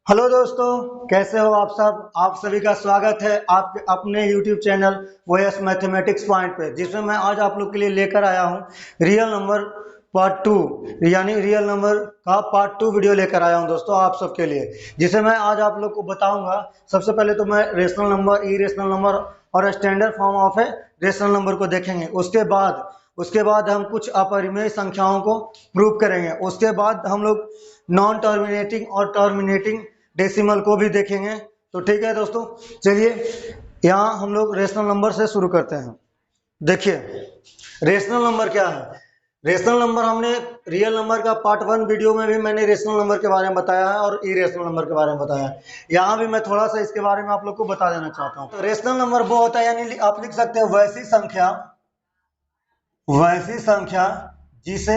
Hello दोस्तों, कैसे हो आप सब। आप सभी का स्वागत है आपके अपने YouTube channel OS mathematics point पे, जिसमें मैं आज आप लोग के लिए लेकर आया हूं रियल नंबर पार्ट टू, यानी रियल नंबर का पार्ट टू वीडियो लेकर आया हूं दोस्तों आप सबके लिए, जिसे मैं आज आप लोग को बताऊंगा। सबसे पहले तो मैं रेशनल नंबर, इरेशनल नंबर और standard form of a rational number को देखेंगे। उसके बाद हम कुछ अपरिमेय संख्याओं को प्रूव करेंगे। उसके बाद हम लोग नॉन टर्मिनेटिंग और टर्मिनेटिंग डेसिमल को भी देखेंगे। तो ठीक है दोस्तों, चलिए यहाँ हम लोग रेशनल नंबर से शुरू करते हैं। देखिए, रेशनल नंबर क्या है। रेशनल नंबर हमने रियल नंबर का पार्ट वन वीडियो में भी मैंने रेशनल नंबर के बारे में बताया है और इरेशनल नंबर के बारे में बताया है। यहाँ भी मैं थोड़ा सा इसके बारे में आप लोग को बता देना चाहता हूँ। तो रेशनल नंबर वो होता है, यानी आप लिख सकते हैं वैसी संख्या जिसे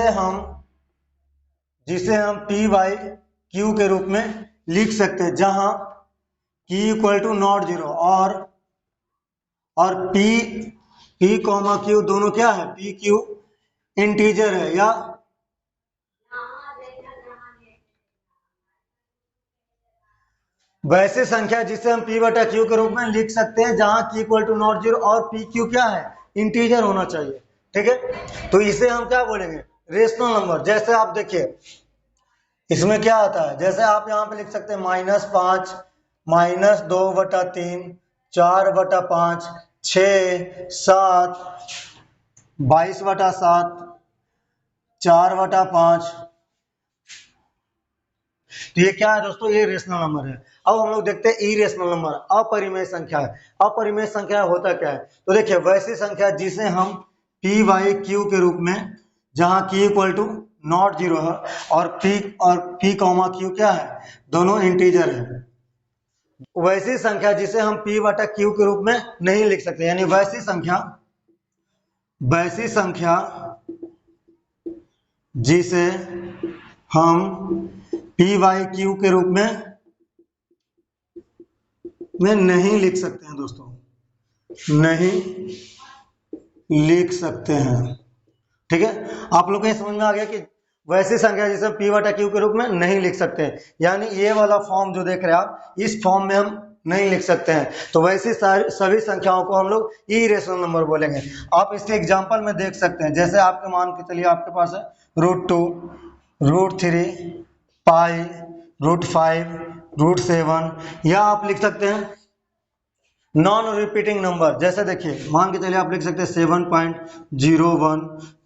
हम पी बाई क्यू के रूप में लिख सकते हैं, जहां P equal to not zero और P कॉमा Q दोनों क्या है, P Q इंटीजर है, या वैसे संख्या जिसे हम P बटा Q के रूप में लिख सकते हैं जहां P equal to not zero और P Q क्या है, इंटीजर होना चाहिए। ठीक है, तो इसे हम क्या बोलेंगे, रेशनल नंबर। जैसे आप देखिए इसमें क्या आता है, जैसे आप यहाँ पे लिख सकते हैं -5, -2/3, 4/5, 6, 7, 22/7, 4/5। तो ये क्या है दोस्तों, ये रेशनल नंबर है। अब हम लोग देखते हैं इरेशनल नंबर, अपरिमेय संख्या है। अपरिमेय संख्या होता क्या है, तो देखिए वैसी संख्या जिसे हम P बाई Q के रूप में, जहां Q equal to not zero है और P कॉमा Q क्या है, दोनों इंटीजर है। वैसी संख्या जिसे हम P बटा Q के रूप में नहीं लिख सकते, यानी वैसी संख्या जिसे हम P बाई Q के रूप में नहीं लिख सकते हैं दोस्तों, नहीं लिख सकते हैं। ठीक है, आप लोग को समझ में आ गया कि वैसी संख्या जिसे हम P बटा Q के रूप में नहीं लिख सकते हैं, यानी ये वाला फॉर्म जो देख रहे हैं आप, इस फॉर्म में हम नहीं लिख सकते हैं। तो वैसी सभी संख्याओं को हम लोग इरेशनल नंबर बोलेंगे। आप इसके एग्जांपल में देख सकते हैं, जैसे आपके मान के चलिए आपके पास है √2, √3, पाई, √5, √7, या आप लिख सकते हैं नॉन रिपीटिंग नंबर। जैसे देखिए मान के चलिए आप लिख सकते हैं 7.01,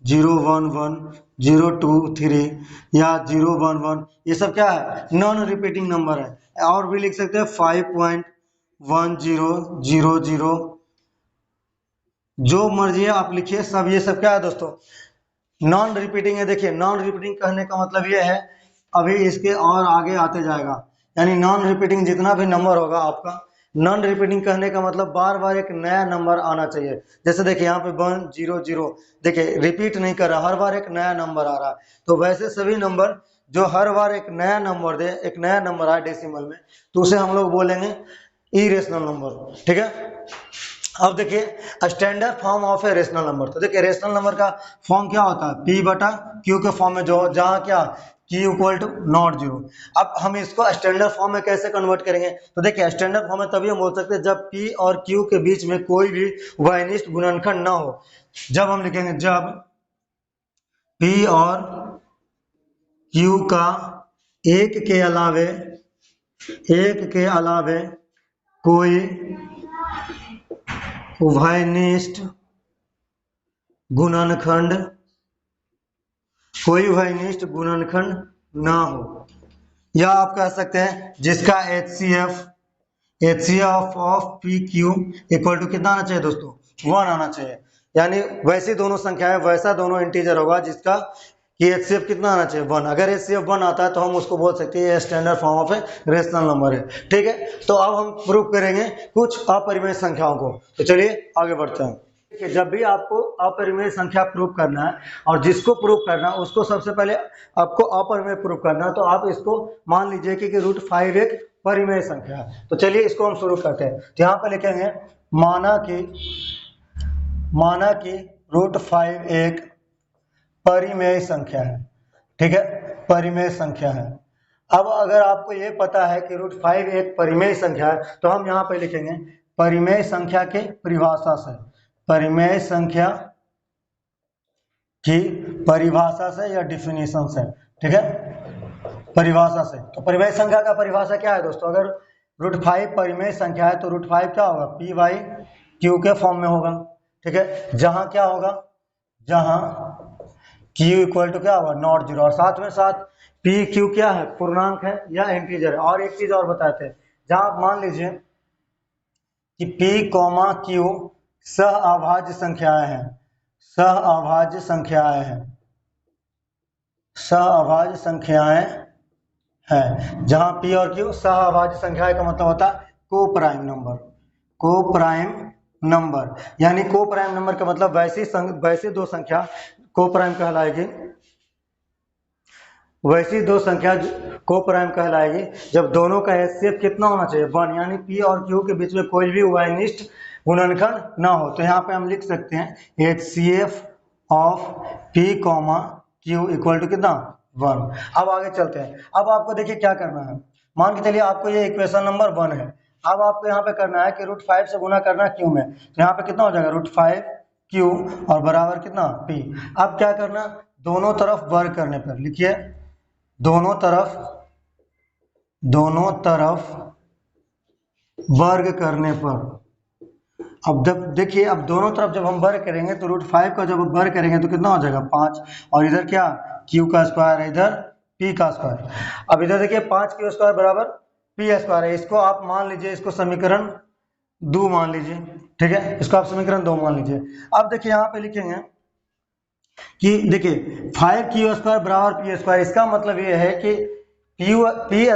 011, 023 या 011, ये सब क्या है, नॉन रिपीटिंग नंबर है। और भी लिख सकते हैं 5.1000, जो मर्जी है आप लिखिए, सब ये सब क्या है दोस्तों, नॉन रिपीटिंग है। देखिए नॉन रिपीटिंग कहने का मतलब ये है, अभी इसके और आगे आते जाएगा, यानी नॉन रिपीटिंग जितना भी नंबर होगा आपका, नॉन रिपीटिंग कहने का मतलब बार बार एक नया नंबर आना चाहिए। जैसे देखिए यहाँ पे 100, देखिए रिपीट नहीं कर रहा, हर बार एक नया नंबर आ रहा है। तो वैसे सभी नंबर जो हर बार एक नया नंबर दे, एक नया नंबर आए डेसिमल में, तो उसे हम लोग बोलेंगे इरेशनल नंबर। ठीक है, अब देखिए standard form of a rational number. तो देखिए रेशनल नंबर का फॉर्म क्या होता है, P बटा Q के फॉर्म में, जो जहां क्या Q equal to not zero. अब हम इसको स्टैंडर्ड फॉर्म में कैसे कन्वर्ट करेंगे, तो देखिए स्टैंडर्ड फॉर्म में तभी हम बोल सकते हैं जब P और Q के बीच में कोई भी वैनिष्ट गुणनखंड ना हो। जब हम लिखेंगे, जब P और Q का एक के अलावे कोई उभयनिष्ठ गुणनखंड ना हो, या आप कह सकते हैं जिसका HCF of PQ equal to कितना आना चाहिए दोस्तों, 1 आना चाहिए। यानी वैसी दोनों संख्याएं, वैसा दोनों इंटीजर होगा जिसका कि HCF कितना आना चाहिए, 1। अगर HCF 1 आता है तो हम उसको बोल सकते हैं standard form of a rational number है। ठीक है, तो अब हम प्रूव करेंगे कुछ अपरिमेय संख्याओं को। तो चलिए आगे बढ़ते हैं। कि जब भी आपको अपरिमेय संख्या प्रूव करना है, और जिसको प्रूव करना है उसको सबसे पहले आपको अपरिमेय प्रूव करना है, तो आप इसको मान लीजिए कि √5 एक परिमेय संख्या है। तो चलिए इसको हम शुरू करते हैं। तो यहाँ पे लिखेंगे माना कि √5 एक परिमेय संख्या है। ठीक है, परिमेय संख्या है। अब अगर आपको ये पता है कि √5 एक परिमेय संख्या है तो हम यहाँ पे लिखेंगे परिमेय संख्या के परिभाषा से, परिमेय संख्या की परिभाषा से या डिफिनीशन से, ठीक है, परिभाषा से। तो परिमेय संख्या का परिभाषा क्या है दोस्तों? अगर √5 परिमेय संख्या है तो √5 क्या होगा? p/q के फॉर्म में होगा, ठीक है, जहां क्या होगा, जहां q इक्वल टू क्या होगा? नॉट जीरो, और साथ में साथ p q क्या है? पूर्णांक है या इंटीजर है। और एक चीज और बताते हैं, जहां आप मान लीजिए कि p, q सहअभाज्य संख्याएं हैं, सहअभाज्य संख्याएं हैं, सहअभाज्य संख्याएं है, जहां p और q सहअभाज्य संख्याएं का मतलब होता है को प्राइम नंबर, को प्राइम नंबर, यानी को प्राइम नंबर का मतलब वैसी दो संख्या को प्राइम कहलाएगी, वैसी दो संख्या को प्राइम कहलाएगी जब दोनों का HCF कितना होना चाहिए? 1, यानी p और q के बीच में कोई भी उभयनिष्ठ गुणनखंड ना हो। तो यहाँ पे हम लिख सकते हैं HCF of p, q equal to कितना? 1। अब आगे चलते हैं। अब आपको देखिए क्या करना है, मान के चलिए आपको ये इक्वेशन नंबर 1 है। अब आपको यहाँ पे करना है कि √5 से गुना करना q में, तो यहाँ पे कितना हो जाएगा? √5q और बराबर कितना? p। अब क्या करना, दोनों तरफ वर्ग करने पर लिखिए, दोनों तरफ वर्ग करने पर। अब जब देखिए, अब दोनों तरफ जब हम वर्ग करेंगे तो √5 का जब वर्ग करेंगे तो कितना हो जाएगा? 5, और इधर क्या? q का स्क्वायर है, इधर p का स्क्वायर। अब इधर देखिए 5q स्क्वायर बराबर p स्क्वायर है, इसको आप मान लीजिए, इसको समीकरण 2 मान लीजिए, ठीक है, इसको आप समीकरण 2 मान लीजिए। अब देखिए यहाँ पे लिखेंगे कि देखिए 5q स्क्वायर बराबर p स्क्वायर, इसका मतलब ये है कि p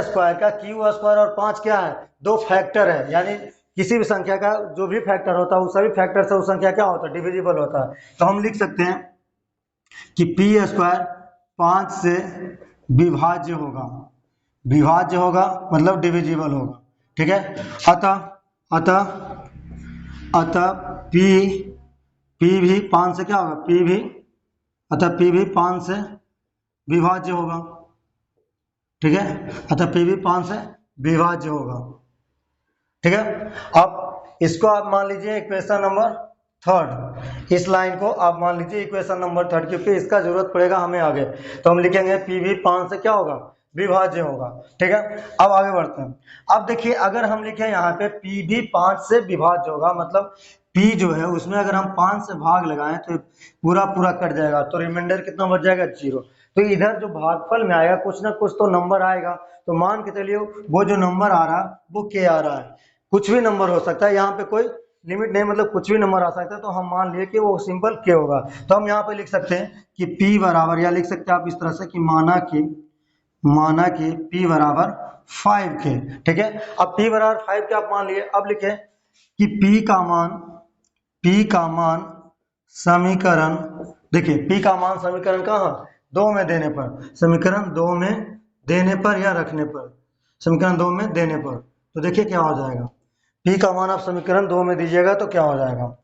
स्क्वायर का q स्क्वायर और 5 क्या है? दो फैक्टर है, यानी किसी भी संख्या का जो भी फैक्टर होता है उस सभी फैक्टर से वो संख्या क्या होता है? डिविजिबल होता है। तो हम लिख सकते हैं कि p स्क्वायर 5 से विभाज्य होगा, विभाज्य होगा मतलब डिविजिबल होगा, ठीक है। अतः p भी 5 से क्या होगा? p भी 5 से विभाज्य होगा, ठीक है, अतः p भी 5 से विभाज्य होगा, ठीक है। अब इसको आप मान लीजिए इक्वेशन नंबर 3, इस लाइन को आप मान लीजिए इक्वेशन नंबर 3, क्योंकि इसका जरूरत पड़ेगा हमें आगे। तो हम लिखेंगे p भी 5 से क्या होगा? विभाज्य होगा, ठीक है। अब आगे बढ़ते हैं। अब देखिए अगर हम लिखें यहाँ पे p भी 5 से विभाज्य होगा, मतलब p जो है उसमें अगर हम 5 से भाग लगाएं तो पूरा कट जाएगा, तो रिमाइंडर कितना बच जाएगा? 0। तो इधर जो भागफल में आएगा कुछ ना कुछ तो नंबर आएगा, तो मान के चलिए वो जो नंबर आ रहा है वो k आ रहा है, कुछ भी नंबर हो सकता है, यहाँ पे कोई लिमिट नहीं, मतलब कुछ भी नंबर आ सकता है, तो हम मान लिए कि वो सिंपल k होगा। तो हम यहाँ पे लिख सकते हैं कि p बराबर, या लिख सकते हैं आप इस तरह से कि माना कि p बराबर 5k, ठीक है। अब p बराबर 5 के आप मान लिए। अब लिखें कि p का मान समीकरण, देखिए p का मान समीकरण कहाँ? 2 में देने पर, समीकरण 2 में देने पर या रखने पर, समीकरण 2 में देने पर, तो देखिए क्या हो जाएगा, p का मान आप समीकरण 2 में दीजिएगा तो क्या हो जाएगा।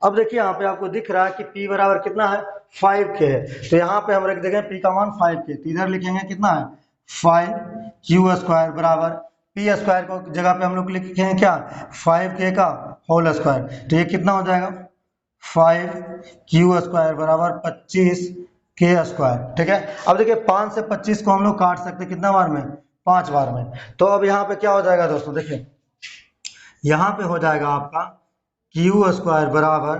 अब देखिए यहाँ पे आपको दिख रहा है कि p बराबर कितना है? 5k है, तो यहाँ पे हम रख देंगे p का मान 5k, तो इधर लिखेंगे कितना है? 5q स्क्वायर बराबर p स्क्वायर को जगह पे हम लोग लिखेंगे क्या? 5k का होल स्क्वायर, तो ये कितना हो जाएगा? 5q स्क्वायर बराबर 25k स्क्वायर, ठीक है। अब देखिए 5 से 25 को हम लोग काट सकते हैं कितना बार में? 5 बार में। तो अब यहाँ पे क्या हो जाएगा दोस्तों? देखिए यहाँ पे हो जाएगा आपका q स्क्वायर बराबर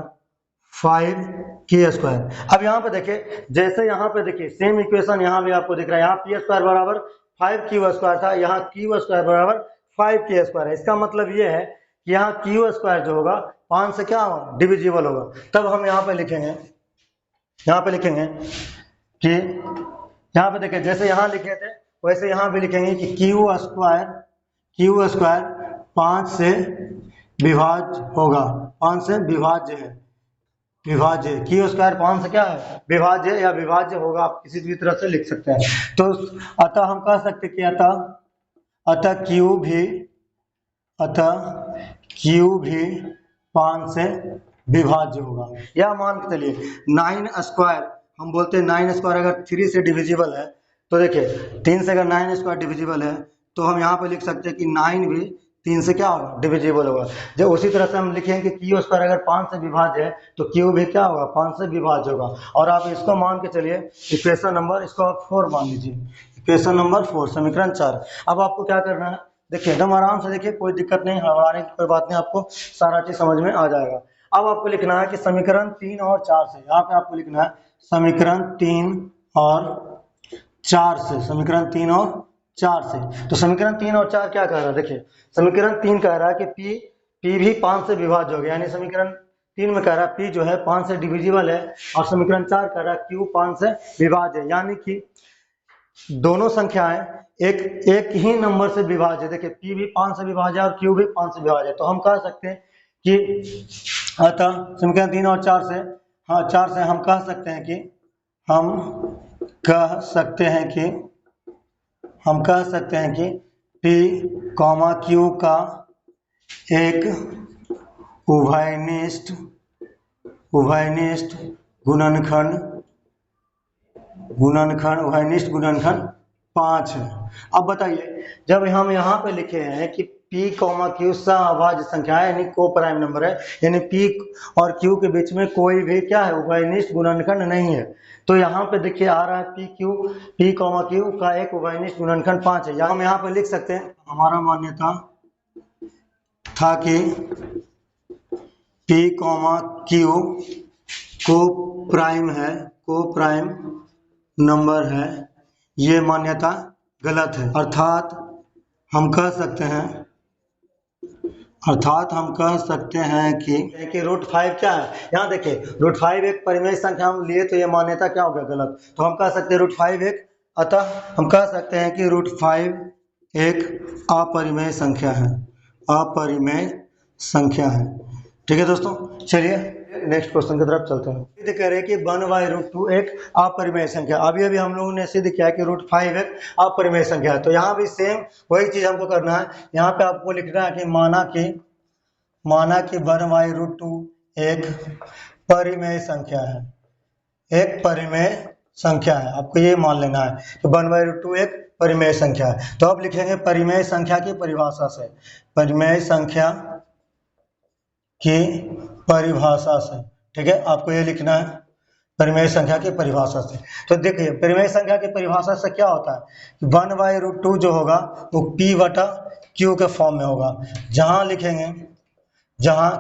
5k स्क्वायर। अब यहाँ पे देखिए, जैसे यहाँ पे देखिए सेम इक्वेशन यहाँ भी आपको दिख रहा है, यहाँ p स्क्वायर बराबर 5q स्क्वायर था, यहाँ q स्क्वायर बराबर 5k स्क्वायर है। इसका मतलब ये है कि यहाँ q स्क्वायर जो होगा 5 से क्या होगा? डिविजिबल होगा। तब हम यहाँ पे लिखेंगे कि यहाँ पे देखिए जैसे यहाँ लिखे थे वैसे यहाँ भी लिखेंगे कि q स्क्वायर 5 से विभाज्य होगा, 5 से विभाज्य है, q स्क्वायर 5 से क्या है? विभाज्य या विभाज्य होगा, आप किसी भी तरह से लिख सकते हैं। तो अतः हम कह सकते हैं कि अतः q भी 5 से विभाज्य होगा। या मान के चलिए 9 स्क्वायर, हम बोलते हैं 9 स्क्वायर अगर 3 से डिविजिबल है तो देखिए 3 से अगर 9 स्क्वायर डिविजिबल है तो हम यहाँ पे लिख सकते हैं कि 9 भी 3 से क्या होगा, डिविजिबल होगा। जब उसी तरह से हम लिखेंगे कि क्यू स्क्वायर अगर 5 से विभाज्य है तो क्यू भी क्या होगा, 5 से विभाज्य होगा। और आप इसको मान के चलिए इक्वेशन नंबर, इसको आप 4 मान लीजिए, इक्वेशन नंबर 4, समीकरण 4। अब आपको क्या करना है, देखिए एकदम आराम से देखिए, कोई दिक्कत नहीं, हड़बड़ाने की कोई बात नहीं, आपको सारा चीज समझ में आ जाएगा। अब आपको लिखना है कि समीकरण 3 और 4 से, यहाँ पे आपको लिखना है समीकरण 3 और 4 से, समीकरण 3 और 4 से। तो समीकरण 3 और 4 क्या कह रहा है, देखिए समीकरण 3 कह रहा है कि P भी 5 से विभाज्य हो गया, यानी समीकरण 3 में कह रहा है P जो है 5 से डिविजिबल है, और समीकरण 4 कह रहा है Q 5 से विभाज्य है, यानी कि दोनों संख्याएं एक ही नंबर से विभाज्य है। देखिए P भी 5 से विभाज्य है और Q भी 5 से विभाज्य है, तो हम कह सकते हैं कि अतः समीकरण 3 और 4 से, हाँ 4 से हम कह सकते हैं कि P, Q का एक उभयनिष्ठ उभयनिष्ठ गुणनखंड 5 है। अब बताइए, जब हम यहाँ पे लिखे हैं कि P, Q सहअभाज्य संख्या है, यानी को प्राइम नंबर है, यानी P और Q के बीच में कोई भी क्या है, उभयनिष्ठ गुणनखंड नहीं है, तो यहाँ पे देखिए आ रहा है P, Q का एक उभयनिष्ठ गुणनखंड 5 है। हम यहाँ पे लिख सकते हैं, हमारा मान्यता था कि P, Q को प्राइम नंबर है, ये मान्यता गलत है। अर्थात हम कह सकते हैं कि रूट 5 क्या है, यहाँ देखिए रूट 5 एक परिमेय संख्या हम लिए, तो ये मान्यता क्या हो गया, गलत। तो हम कह सकते हैं रूट 5 एक, अतः हम कह सकते हैं कि रूट 5 एक अपरिमेय संख्या है। ठीक है दोस्तों, चलिए नेक्स्ट क्वेश्चन की तरफ चलते हैं। सिद्ध करें कि 1/√2 एक अपरिमेय संख्या। अभी हम लोगों ने सिद्ध किया कि रूट 5 एक अपरिमेय संख्या है, तो यहाँ भी सेम वही चीज हमको करना है। यहाँ पे आपको लिखना है कि माना कि 1/√2 एक परिमेय संख्या है, आपको ये मान लेना है कि 1/√2 एक परिमेय संख्या है। तो अब लिखेंगे परिमेय संख्या की परिभाषा से, ठीक है, आपको ये लिखना है परिमेय संख्या की परिभाषा से। तो देखिए परिमेय संख्या की परिभाषा से क्या होता है, 1/√2 जो होगा वो P/Q के फॉर्म में होगा, जहां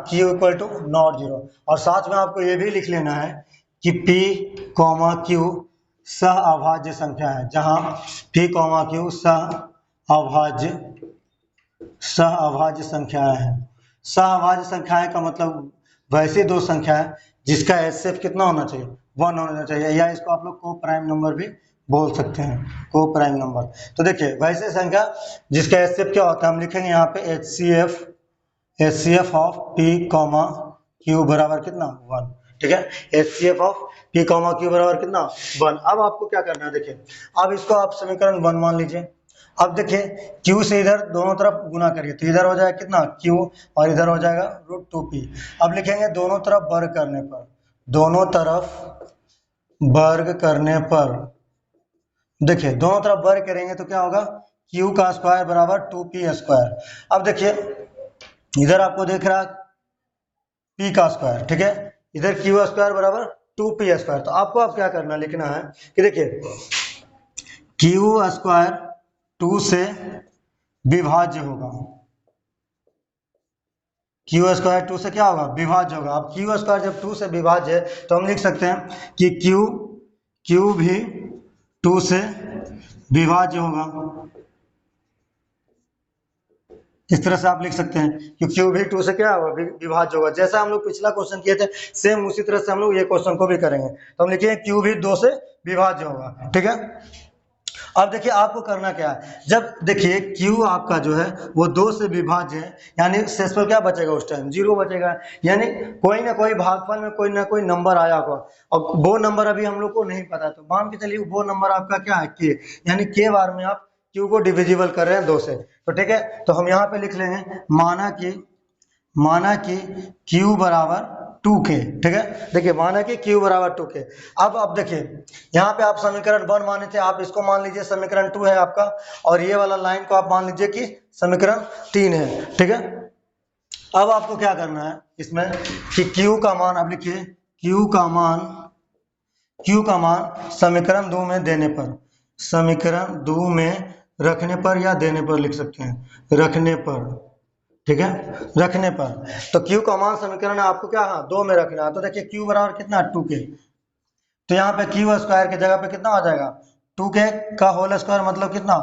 Q = 0, और साथ में आपको ये भी लिख लेना है कि P, Q सहअभाज्य संख्या है, जहां P, Q सहअभाज्य संख्याएं हैं। सहअभाज्य संख्याएं का मतलब वैसे दो संख्या है जिसका HCF कितना होना चाहिए, 1 होना चाहिए, या इसको आप लोग को प्राइम नंबर भी बोल सकते हैं, को प्राइम नंबर। तो देखिए वैसे संख्या जिसका HCF क्या होता है, हम लिखेंगे यहाँ पे HCF ऑफ P, Q बराबर कितना, 1। ठीक है, HCF ऑफ P, Q बराबर कितना, 1। अब आपको क्या करना है, देखिए अब इसको आप समीकरण 1 मान लीजिए। अब देखिए Q से इधर दोनों तरफ गुना करिए, तो इधर हो जाएगा कितना, Q, और इधर हो जाएगा √2P। अब लिखेंगे दोनों तरफ वर्ग करने पर, देखिए दोनों तरफ वर्ग करेंगे तो क्या होगा, Q का स्क्वायर बराबर 2P स्क्वायर। अब देखिए इधर आपको देख रहा है P का स्क्वायर, ठीक है, इधर Q स्क्वायर बराबर 2P स्क्वायर। तो आपको अब क्या करना, लिखना है कि देखिए Q स्क्वायर 2 से विभाज्य होगा, Q स्क्वायर 2 से क्या होगा, विभाज्य होगा। अब Q स्क्वायर जब 2 से विभाज्य है तो हम लिख सकते हैं कि Q भी 2 से विभाज्य होगा। इस तरह से आप लिख सकते हैं कि Q भी 2 से क्या होगा, विभाज्य होगा। जैसा हम लोग पिछला क्वेश्चन किए थे सेम उसी तरह से हम लोग ये क्वेश्चन को भी करेंगे। तो हम लिखेंगे Q भी 2 से विभाज्य होगा। ठीक है, अब देखिए आपको करना क्या है, जब देखिए Q आपका जो है वो 2 से विभाज्य है, यानी शेषफल क्या बचेगा, उस टाइम 0 बचेगा, यानी कोई ना कोई भागफल में कोई ना कोई नंबर आया होगा, और वो नंबर अभी हम लोग को नहीं पता। तो मान के चलिए वो नंबर आपका क्या है, K, यानी K बार में आप Q को डिविजिबल कर रहे हैं 2 से। तो ठीक है, तो हम यहाँ पे लिख लेंगे माना कि Q बराबर 2k, ठीक है। देखिए माना कि q बराबर 2k। अब देखिए यहाँ पे आप समीकरण 1 माने थे, आप इसको मान लीजिए समीकरण 2 है आपका, और ये वाला लाइन को आप मान लीजिए कि समीकरण 3 है, ठीक है। अब आपको क्या करना है इसमें कि q का मान आप लिखिए, q का मान समीकरण 2 में देने पर, समीकरण 2 में रखने पर या देने पर लिख सकते हैं, रखने पर, ठीक है, रखने पर। तो q का मान समीकरण आपको क्या, हाँ 2 में रखना है। तो देखिए q बराबर कितना, 2k। तो यहाँ पे q स्क्वायर की जगह पे कितना आ जाएगा, 2k का होल स्क्वायर मतलब कितना,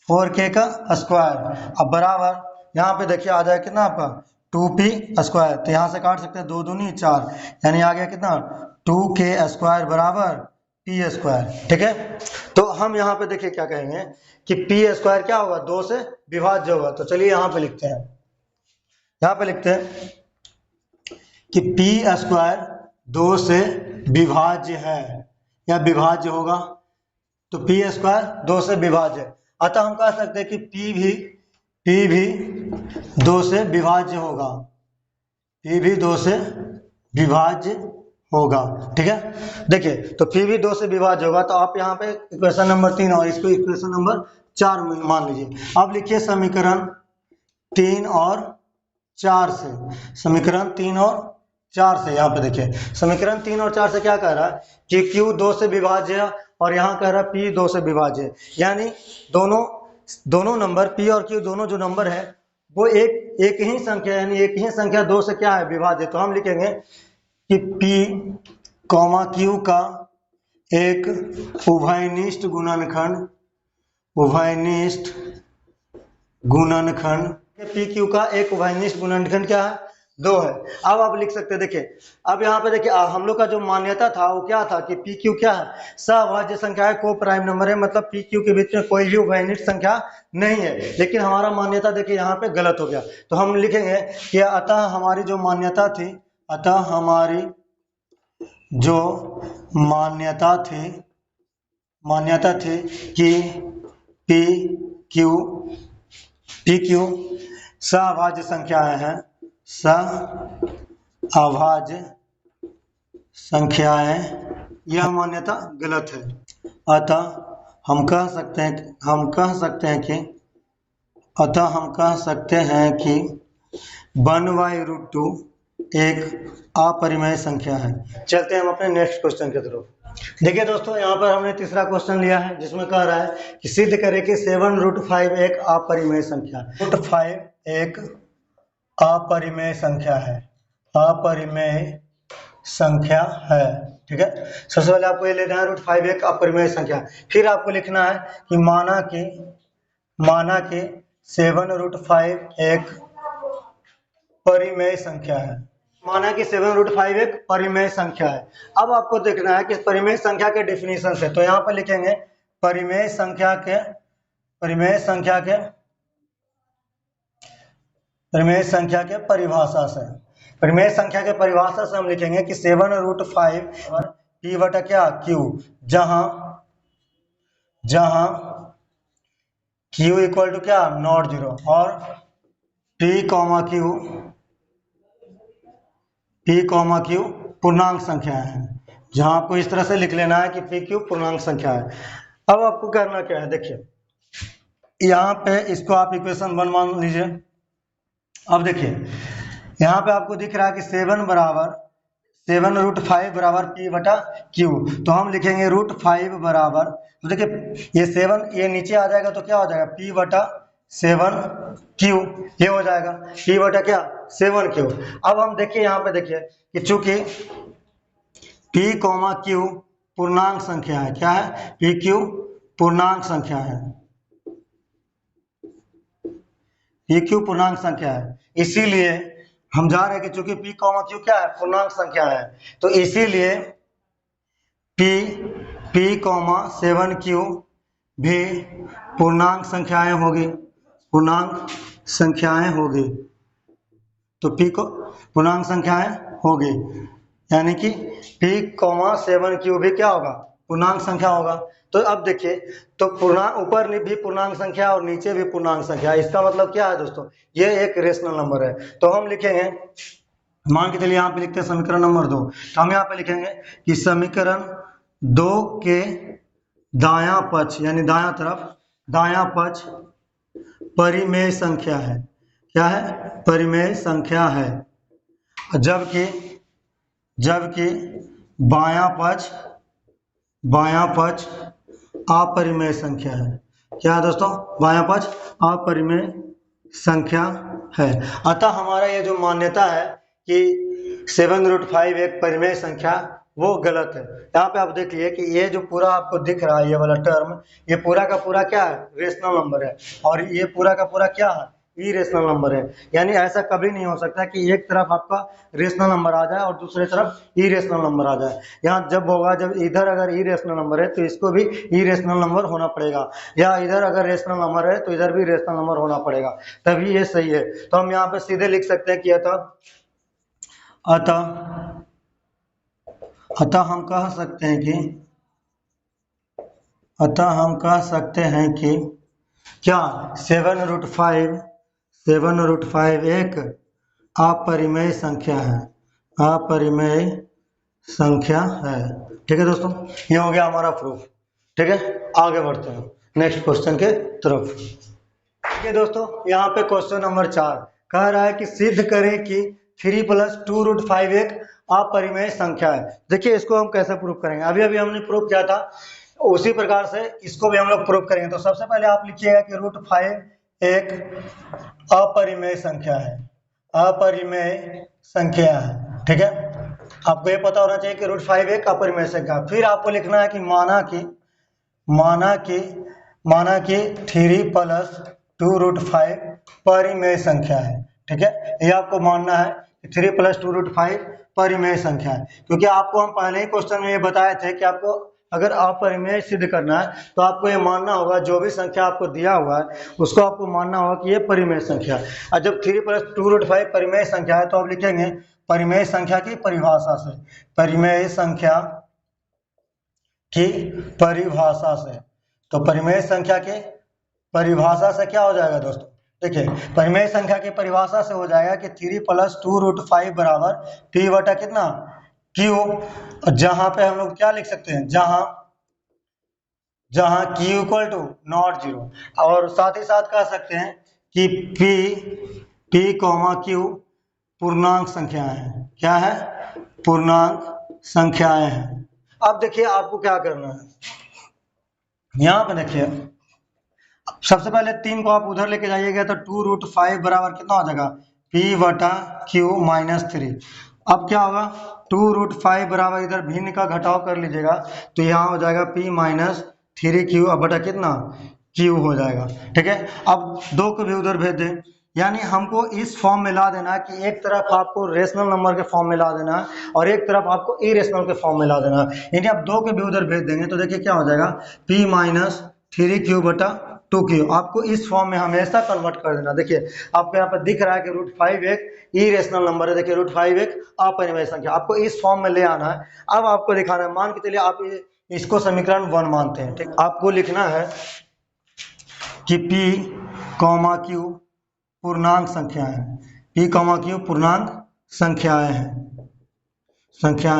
4k का स्क्वायर। अब बराबर यहाँ पे देखिए आ जाएगा कितना आपका, 2p स्क्वायर। तो यहाँ से काट सकते हैं, 2 दूनी 4, यानी आ गया कितना, 2k स्क्वायर बराबर p स्क्वायर, ठीक है। तो हम यहाँ पे देखिए क्या कहेंगे कि p स्क्वायर क्या होगा, 2 से विभाज्य होगा। तो चलिए यहाँ पे लिखते हैं, यहाँ पे लिखते हैं कि p स्क्वायर 2 से विभाज्य है या विभाज्य होगा। तो p स्क्वायर 2 से विभाज्य है, अतः हम कह सकते हैं कि p भी 2 से विभाज्य होगा, p भी 2 से विभाज्य होगा, ठीक है। देखिए तो p भी 2 से विभाज्य होगा, तो आप यहाँ पे इक्वेशन नंबर 3 और इसको इक्वेशन नंबर 4 मान लीजिए। अब लिखिए समीकरण 3 और 4 से, समीकरण 3 और 4 से, यहाँ पे देखिए समीकरण 3 और 4 से क्या कह रहा है कि q 2 से विभाज्य है, और यहाँ कह रहा है p 2 से विभाज्य है। यानी दोनों नंबर p और q दोनों जो नंबर है वो एक ही संख्या, यानी एक ही संख्या 2 से क्या है, विभाज्य। तो हम लिखेंगे कि p q का एक उभयनिष्ठ गुणनखंड पी क्यू का एक उभयनिष्ठ गुणनखंड क्या है, 2 है। अब आप लिख सकते हैं, देखिए अब यहाँ पे देखिए हम लोग का जो मान्यता था वो क्या था कि पी क्यू क्या है, सभाज्य संख्या है, को प्राइम नंबर है, मतलब पी क्यू के बीच में कोई भी उभयनिष्ठ संख्या नहीं है। लेकिन हमारा मान्यता देखिए यहाँ पे गलत हो गया। तो हम लिखेंगे कि अतः हमारी जो मान्यता थी, अतः हमारी जो मान्यता थी कि पी क्यू सभाज्य संख्याएं हैं, सभाज्य संख्याएं, यह मान्यता गलत है। अतः हम कह सकते हैं कि 1/√2 एक अपरिमेय संख्या है। चलते हैं हम अपने नेक्स्ट क्वेश्चन की तरफ। देखिए दोस्तों यहाँ पर हमने तीसरा क्वेश्चन लिया है, जिसमें कह रहा है कि सिद्ध करें कि 7√5 एक अपरिमेय संख्या है। √5 एक अपरिमेय संख्या है, ठीक है। सबसे पहले आपको ये लेना है √5 एक अपरिमेय संख्या। फिर आपको लिखना है कि माना कि 7√5 एक परिमेय संख्या है, माना कि 7√5 एक परिमेय संख्या है। अब आपको देखना है कि परिमेय संख्या के डेफिनेशन से, तो यहाँ पर लिखेंगे परिमेय संख्या के परिभाषा से, परिमेय संख्या के परिभाषा से हम लिखेंगे कि 7√5 p बटा क्या, q, जहां q इक्वल टू क्या, नॉट 0, और p, q पूर्णांक संख्या है। जहां आपको इस तरह से लिख लेना है कि p q पूर्णांक संख्या है। अब आपको करना क्या है, देखिए यहाँ पे इसको आप इक्वेशन 1 मान लीजिए। अब देखिए यहाँ पे आपको दिख रहा है कि 7√5 बराबर p बटा q, तो हम लिखेंगे √5 बराबर, तो देखिए ये 7 ये नीचे आ जाएगा तो क्या हो जाएगा, p बटा 7q, ये हो जाएगा p बटा क्या, 7q। अब हम देखिए यहाँ पे देखिए कि चूंकि p, q पूर्णांक संख्या है, क्या है, p q पूर्णांक संख्या है, p q पूर्णांक संख्या है, इसीलिए हम जा रहे हैं कि चूंकि p, q क्या है, पूर्णांक संख्या है, तो इसीलिए p 7q भी पूर्णांक संख्याएं होगी, तो p को पूर्णांक संख्याएं होगी, यानी कि p, 7q भी क्या होगा, पूर्णांक संख्या होगा। तो अब देखिए तो ऊपर भी पूर्णांक संख्या और नीचे भी पूर्णांक संख्या, इसका मतलब क्या है दोस्तों, ये एक रेशनल नंबर है। तो हम लिखेंगे मान के चलिए यहाँ पे लिखते हैं समीकरण नंबर 2, तो हम यहाँ पे लिखेंगे कि समीकरण 2 के दायां पक्ष यानी दायां तरफ, दायां पक्ष परिमेय संख्या है। क्या है? परिमेय संख्या है। जबकि जबकि बायां पक्ष अपरिमेय संख्या है। क्या है दोस्तों? बायां पक्ष अपरिमेय संख्या है। अतः हमारा ये जो मान्यता है कि 7√5 एक परिमेय संख्या, वो गलत है। यहाँ पे आप देखिए कि ये जो पूरा आपको दिख रहा है ये वाला टर्म, ये पूरा का पूरा क्या है? रेशनल नंबर है, और ये पूरा का पूरा क्या है? इरेशनल नंबर है। यानी ऐसा कभी नहीं हो सकता कि एक तरफ आपका रेशनल नंबर आ जाए और दूसरी तरफ इरेशनल नंबर आ जाए। यहाँ जब होगा, जब इधर अगर इरेशनल नंबर है तो इसको भी इरेशनल नंबर होना पड़ेगा, या इधर अगर रेशनल नंबर है तो इधर भी रेशनल नंबर होना पड़ेगा, तभी ये सही है। तो हम यहाँ पे सीधे लिख सकते हैं कि अतः हम कह सकते हैं कि क्या 7√5 एक अपरिमेय संख्या है, अपरिमेय संख्या है। ठीक है दोस्तों, ये हो गया हमारा प्रूफ। ठीक है, आगे बढ़ते हैं नेक्स्ट क्वेश्चन के तरफ। ठीक है दोस्तों, यहाँ पे क्वेश्चन नंबर 4 कह रहा है कि सिद्ध करें कि 3 + 2√5 एक अपरिमेय संख्या है। देखिए इसको हम कैसे प्रूफ करेंगे, अभी हमने प्रूफ किया था, उसी प्रकार से इसको भी हम लोग प्रूफ करेंगे। तो सबसे पहले आप लिखिएगा कि √5 एक अपरिमेय संख्या है, अपरिमेय संख्या है। ठीक है, आपको ये पता होना चाहिए कि √5 एक अपरिमेय संख्या। फिर आपको लिखना है कि माना कि 3 + 2√5 परिमेय संख्या है। ठीक है, ये आपको मानना है कि 3 + 2√5 परिमेय संख्या है, क्योंकि आपको हम पहले ही क्वेश्चन में ये बताए थे कि आपको अगर अपरिमेय सिद्ध करना है तो आपको ये मानना होगा, जो भी संख्या आपको दिया हुआ है उसको आपको मानना होगा कि ये परिमेय संख्या है। और जब 3 + 2√5 परिमेय संख्या है तो आप लिखेंगे परिमेय संख्या की परिभाषा से, परिमेय संख्या की परिभाषा से। तो परिमेय संख्या के परिभाषा से क्या हो जाएगा दोस्तों? देखिए परिमेय संख्या की परिभाषा से हो जाएगा कि 3 + 2√5 बराबर p बटा कितना? q। जहां पे हम लोग क्या लिख सकते हैं, जहां q = नॉट 0, और साथ ही साथ कह सकते हैं कि p, q पूर्णांक संख्याएं हैं। क्या है? पूर्णांक संख्याएं हैं। अब देखिए आपको क्या करना है, यहाँ पे देखिए सबसे पहले 3 को आप उधर लेके जाइएगा तो 2√5 बराबर कितना हो जाएगा? p बटा q - 3। अब क्या होगा? 2√5 बराबर इधर भिन्न का घटाव कर लीजिएगा तो यहाँ हो जाएगा p - 3q बटा कितना? q हो जाएगा। ठीक है, अब 2 को भी उधर भेज दें, यानी हमको इस फॉर्म में ला देना है कि एक तरफ आपको रेशनल नंबर के फॉर्म में ला देना है और एक तरफ आपको इरेशनल के फॉर्म में ला देना है। यानी आप 2 को भी उधर भेज देंगे तो देखिए क्या हो जाएगा? p - 3q बटा 2q। आपको इस फॉर्म में हमेशा कन्वर्ट कर देना। देखिए आपको यहाँ पर दिख रहा है कि √5 एक इरेशनल नंबर है, देखिए √5 एक अपरिमेय संख्या, आपको इस फॉर्म में ले आना है। अब आपको दिखाना है, मान के चलिए आप इसको समीकरण 1 मानते हैं। ठीक, आपको लिखना है कि p, q पूर्णांक संख्याएं हैं, p, q पूर्णांक संख्याएं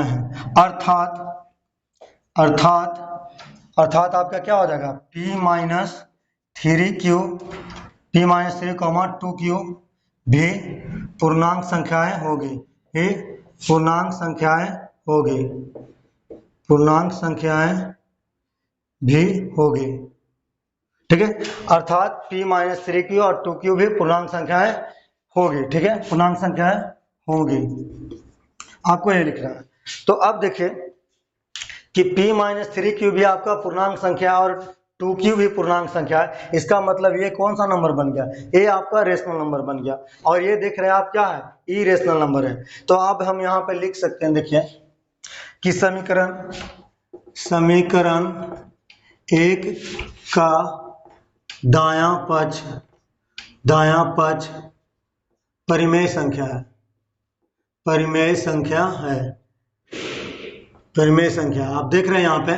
हैं। अर्थात आपका क्या हो जाएगा? p - 3q 2q भी पूर्णांक संख्याएं होगी, पूर्णांक संख्याएं भी होगी। ठीक है, अर्थात p - 3q और 2q भी पूर्णांक संख्याएं होगी। ठीक है, पूर्णांक संख्याएं होगी, आपको ये लिखना है। तो अब देखिए कि p - 3q भी आपका पूर्णांक संख्या और 2q भी पूर्णांक संख्या है। इसका मतलब ये कौन सा नंबर बन गया? ये आपका रेशनल नंबर बन गया, और ये देख रहे हैं आप क्या है? इरेशनल नंबर है। तो अब हम यहाँ पे लिख सकते हैं, देखिए कि समीकरण 1 का दायां पक्ष परिमेय संख्या है, परिमेय संख्या। आप देख रहे हैं यहाँ पे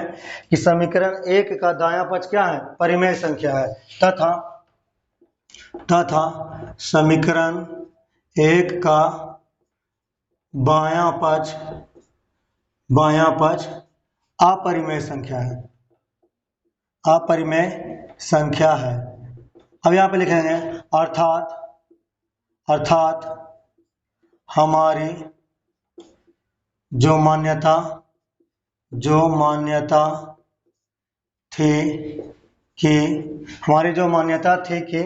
कि समीकरण 1 का दायां पक्ष क्या है? परिमेय संख्या है, तथा समीकरण 1 का बायां पक्ष अपरिमेय संख्या है, अपरिमेय संख्या है। अब यहाँ पे लिखेंगे अर्थात हमारी जो मान्यता थी कि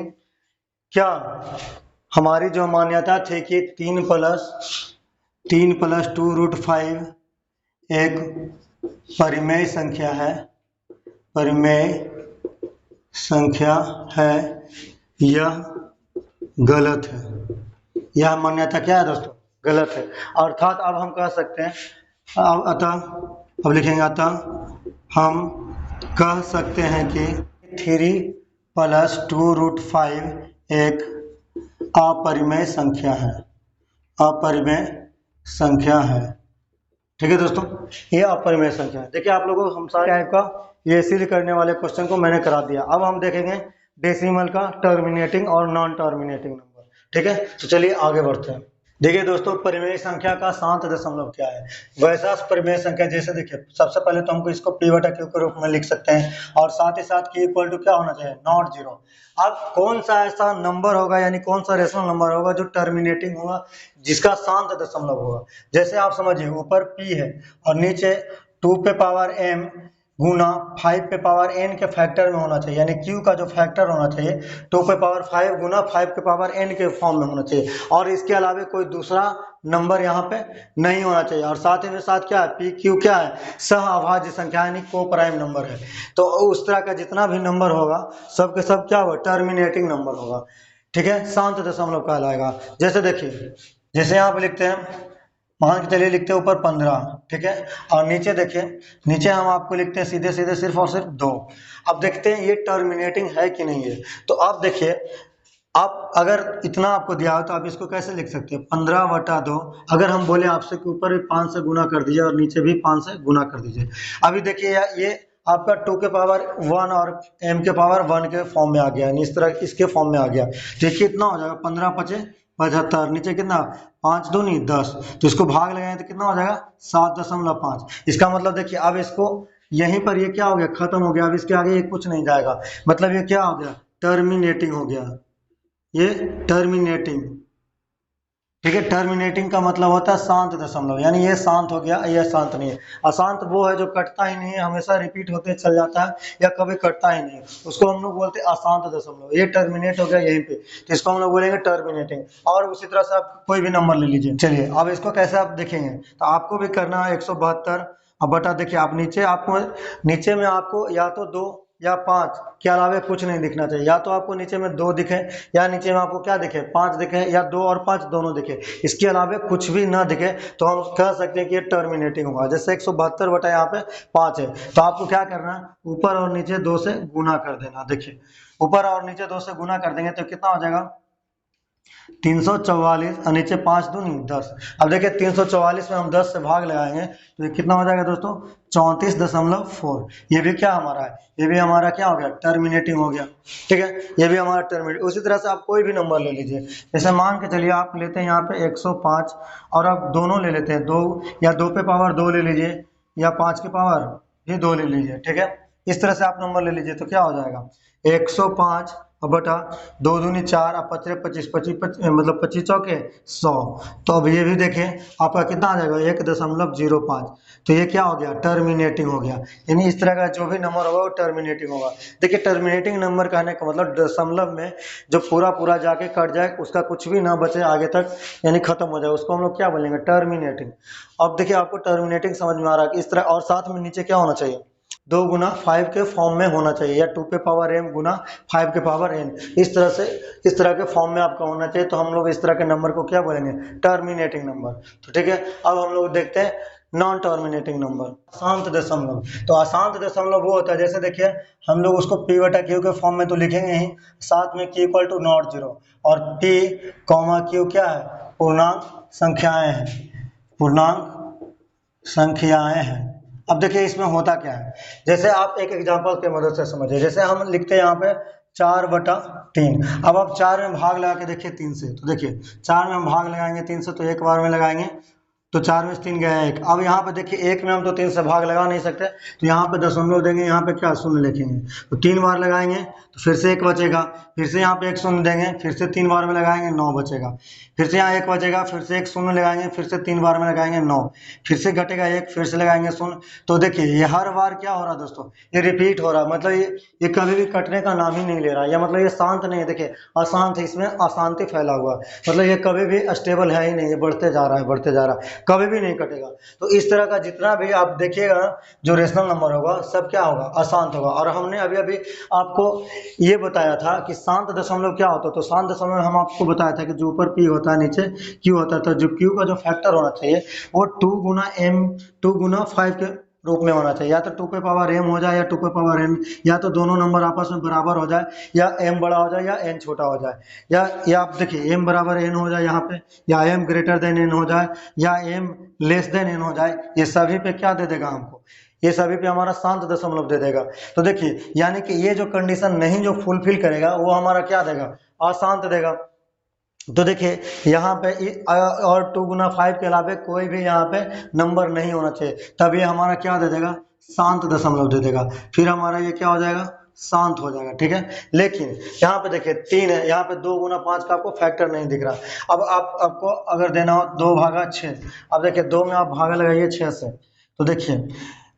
क्या, हमारी जो मान्यता थी कि 3+2√5 एक परिमेय संख्या है, यह गलत है। यह मान्यता क्या है दोस्तों? गलत है। अर्थात अब हम कह सकते हैं, अब लिखेंगे अतः हम कह सकते हैं कि 3+2√5 एक अपरिमेय संख्या है। ठीक है दोस्तों, ये अपरिमेय संख्या है। देखिए आप लोगों को हम सारे टाइप का ये सील करने वाले क्वेश्चन को मैंने करा दिया। अब हम देखेंगे डेसिमल का टर्मिनेटिंग और नॉन टर्मिनेटिंग नंबर। ठीक है, तो चलिए आगे बढ़ते हैं। देखिए दोस्तों, परिमेय संख्या का शांत दशमलव क्या है? वैसा परिमेय संख्या, जैसे देखिए सबसे पहले तो हमको इसको p/q के रूप में लिख सकते हैं और साथ ही साथ q इक्वल टू क्या होना चाहिए? Not zero. अब कौन सा ऐसा नंबर होगा, यानी कौन सा रेशनल नंबर होगा जो टर्मिनेटिंग होगा, जिसका शांत दशमलव होगा? जैसे आप समझिए, ऊपर p है और नीचे 2m गुना 5n के फैक्टर में होना चाहिए, यानी q का जो फैक्टर होना चाहिए 2 गुना 5n के फॉर्म में होना चाहिए, और इसके अलावा कोई दूसरा नंबर यहाँ पे नहीं होना चाहिए। और साथ ही में साथ क्या है? pq क्या है? सह अभाज्य संख्या, यानी को प्राइम नंबर है। तो उस तरह का जितना भी नंबर होगा सब के सब क्या होगा? टर्मिनेटिंग नंबर होगा। ठीक है, शांत दशमलव कहलाएगा। जैसे देखिए, जैसे यहाँ पे लिखते हैं, मान के चलिए लिखते हैं ऊपर 15, ठीक है, और नीचे देखिए, नीचे हम आपको लिखते हैं सीधे सीधे सिर्फ और सिर्फ 2। अब देखते हैं ये टर्मिनेटिंग है कि नहीं है। तो आप देखिए, आप अगर इतना आपको दिया हो तो आप इसको कैसे लिख सकते हैं? 15/2। अगर हम बोले आपसे कि ऊपर भी 5 से गुना कर दीजिए और नीचे भी 5 से गुना कर दीजिए। अभी देखिए ये आपका 2 के पावर 1 और m के पावर 1 के फॉर्म में आ गया, यानी इस तरह इसके फॉर्म में आ गया। देखिए कितना हो जाएगा? 15×5 = 75। नीचे कितना? 5 दूनी 10। तो इसको भाग लगाएं तो कितना हो जाएगा? 7.5। इसका मतलब देखिए, अब इसको यहीं पर ये क्या हो गया? खत्म हो गया। अब इसके आगे ये कुछ नहीं जाएगा, मतलब ये क्या हो गया? टर्मिनेटिंग हो गया। ये टर्मिनेटिंग, ठीक है। टर्मिनेटिंग का मतलब होता है शांत दशमलव, यानी ये शांत हो गया, ये शांत नहीं है। अशांत वो है जो कटता ही नहीं है, हमेशा रिपीट होते चल जाता है या कभी कटता ही नहीं है, उसको हम लोग बोलते हैं अशांत दशमलव। ये टर्मिनेट हो गया यहीं पे, तो इसको हम लोग बोलेंगे टर्मिनेटिंग। और उसी तरह से आप कोई भी नंबर ले लीजिए। चलिए अब इसको कैसे आप देखेंगे, तो आपको भी करना है 172 अब बटा, देखिए आप नीचे में आपको या तो 2 या 5 के अलावे कुछ नहीं दिखना चाहिए। या तो आपको नीचे में 2 दिखे, या नीचे में आपको क्या दिखे? 5 दिखे, या 2 और 5 दोनों दिखे। इसके अलावे कुछ भी ना दिखे तो हम कह सकते हैं कि ये टर्मिनेटिंग होगा। जैसे 172 बटा यहाँ पे 5 है, तो आपको क्या करना है? ऊपर और नीचे 2 से गुना कर देना। देखिए ऊपर और नीचे 2 से गुना कर देंगे तो कितना हो जाएगा? 344 और नीचे 5 दूनी 10। अब देखिए 344 में हम 10 से भाग लगाएंगे तो ये कितना हो जाएगा दोस्तों? 34.4। ये भी क्या हमारा है? ये भी हमारा क्या हो गया? टर्मिनेटिंग हो गया। ठीक है, ये भी हमारा टर्मिनेट। उसी तरह से आप कोई भी नंबर ले लीजिए। जैसे मान के चलिए आप लेते हैं यहाँ पे 105 और आप दोनों ले लेते हैं 2, या 2 पे पावर 2 ले लीजिए, या 5 के पावर भी 2 ले लीजिए। ठीक है, इस तरह से आप नंबर ले लीजिए तो क्या हो जाएगा? 105 बटा 2 दूनी 4 और 5 25 मतलब 25 चौके 100। तो अब ये भी देखें आपका कितना आ जाएगा? 1.05। तो ये क्या हो गया? टर्मिनेटिंग हो गया। यानी इस तरह का जो भी नंबर होगा वो टर्मिनेटिंग होगा। देखिए टर्मिनेटिंग नंबर कहने का मतलब दशमलव में जो पूरा जाके कट जाए, उसका कुछ भी ना बचे आगे तक, यानी खत्म हो जाए, उसको हम लोग क्या बोलेंगे? टर्मिनेटिंग। अब देखिए आपको टर्मिनेटिंग समझ में आ रहा है कि इस तरह, और साथ में नीचे क्या होना चाहिए? 2 गुना 5 के फॉर्म में होना चाहिए, या 2 पे पावर m गुना 5 के पावर n। इस तरह के फॉर्म में आपका होना चाहिए। तो हम लोग इस तरह के नंबर को क्या बोलेंगे? Terminating number. तो ठीक है, अब हम लोग देखते हैं नॉन टर्मिनेटिंग नंबर, अशांत दशमलव। तो अशांत दशमलव वो होता है, जैसे देखिए हम लोग उसको p/q के फॉर्म में तो लिखेंगे ही, साथ में q = नॉट जीरो, और p, q क्या है? पूर्णांक संख्याएं हैं। अब देखिए इसमें होता क्या है, जैसे आप एक एग्जांपल के मदद से समझिए। जैसे हम लिखते हैं यहाँ पे 4/3। अब आप 4 में भाग लगा के देखिए 3 से, तो देखिए 4 में हम भाग लगाएंगे 3 से तो एक बार में लगाएंगे तो 4 में से 3 गया 1। अब यहाँ पे देखिए 1 में हम तो 3 से भाग लगा नहीं सकते, तो यहाँ पे दशमलव देंगे, यहाँ पे क्या शून्य लिखेंगे, तो 3 बार लगाएंगे तो फिर से 1 बचेगा, फिर से यहाँ पे 1 शून्य देंगे, फिर से 3 बार में लगाएंगे 9 बचेगा, फिर से यहाँ 1 बचेगा, फिर से 1 शून्य लगाएंगे, फिर से 3 बार में लगाएंगे 9, फिर से घटेगा 1, फिर से लगाएंगे शून्य। तो देखिए ये हर बार क्या हो रहा है दोस्तों, ये रिपीट हो रहा है, मतलब ये कभी भी कटने का नाम ही नहीं ले रहा है, या मतलब ये शांत नहीं है। देखिए अशांत है, इसमें अशांति फैला हुआ है, मतलब ये कभी भी स्टेबल है ही नहीं, ये बढ़ते जा रहा है, बढ़ते जा रहा है, कभी भी नहीं कटेगा। तो इस तरह का जितना भी आप देखिएगा जो रेशनल नंबर होगा सब क्या होगा, अशांत होगा। और हमने अभी अभी आपको ये बताया था कि शांत दशमलव क्या होता है, तो शांत दशमलव हम आपको बताया था कि जो ऊपर पी होता है नीचे क्यू होता है, तो जो क्यू का जो फैक्टर होना चाहिए वो 2 गुना m 2 गुना 5 के रूप में होना चाहिए, या तो 2 पे पावर m हो जाए या 2 पे पावर n, या तो दोनों नंबर आपस में बराबर हो जाए, या m बड़ा हो जाए या n छोटा हो जाए, या आप देखिए m बराबर n हो जाए यहाँ पे, या m ग्रेटर देन n हो जाए, या m लेस देन n हो जाए। ये सभी पे क्या दे देगा हमको, ये सभी पे हमारा शांत दशमलव दे देगा। तो देखिए यानी कि ये जो कंडीशन नहीं जो फुलफिल करेगा वो हमारा क्या देगा, अशांत देगा। तो देखिए यहाँ पे और 2 गुना 5 के अलावे कोई भी यहाँ पे नंबर नहीं होना चाहिए, तब ये हमारा क्या दे देगा, शांत दशमलव दे देगा, फिर हमारा ये क्या हो जाएगा, शांत हो जाएगा। ठीक है, लेकिन यहाँ पे देखिए 3 है, यहाँ पे 2 गुना 5 का आपको फैक्टर नहीं दिख रहा। अब आपको अगर देना हो 2 भागा 6, अब देखिए 2 में आप भागा लगाइए 6 से, तो देखिए